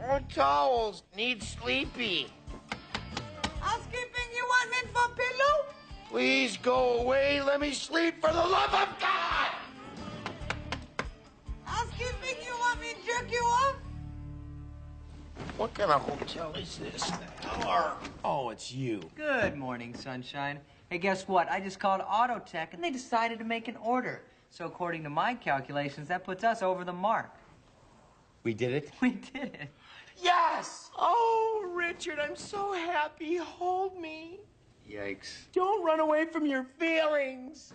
More towels. Need sleepy. Housekeeping, you want me for pillow? Please go away. Let me sleep for the love of God. Housekeeping, you want me to jerk you off? What kind of hotel is this now? Oh, it's you. Good morning, sunshine. Hey, guess what? I just called Autotech, and they decided to make an order. So according to my calculations, that puts us over the mark. We did it? We did it. Yes! Oh, Richard, I'm so happy. Hold me. Yikes. Don't run away from your feelings.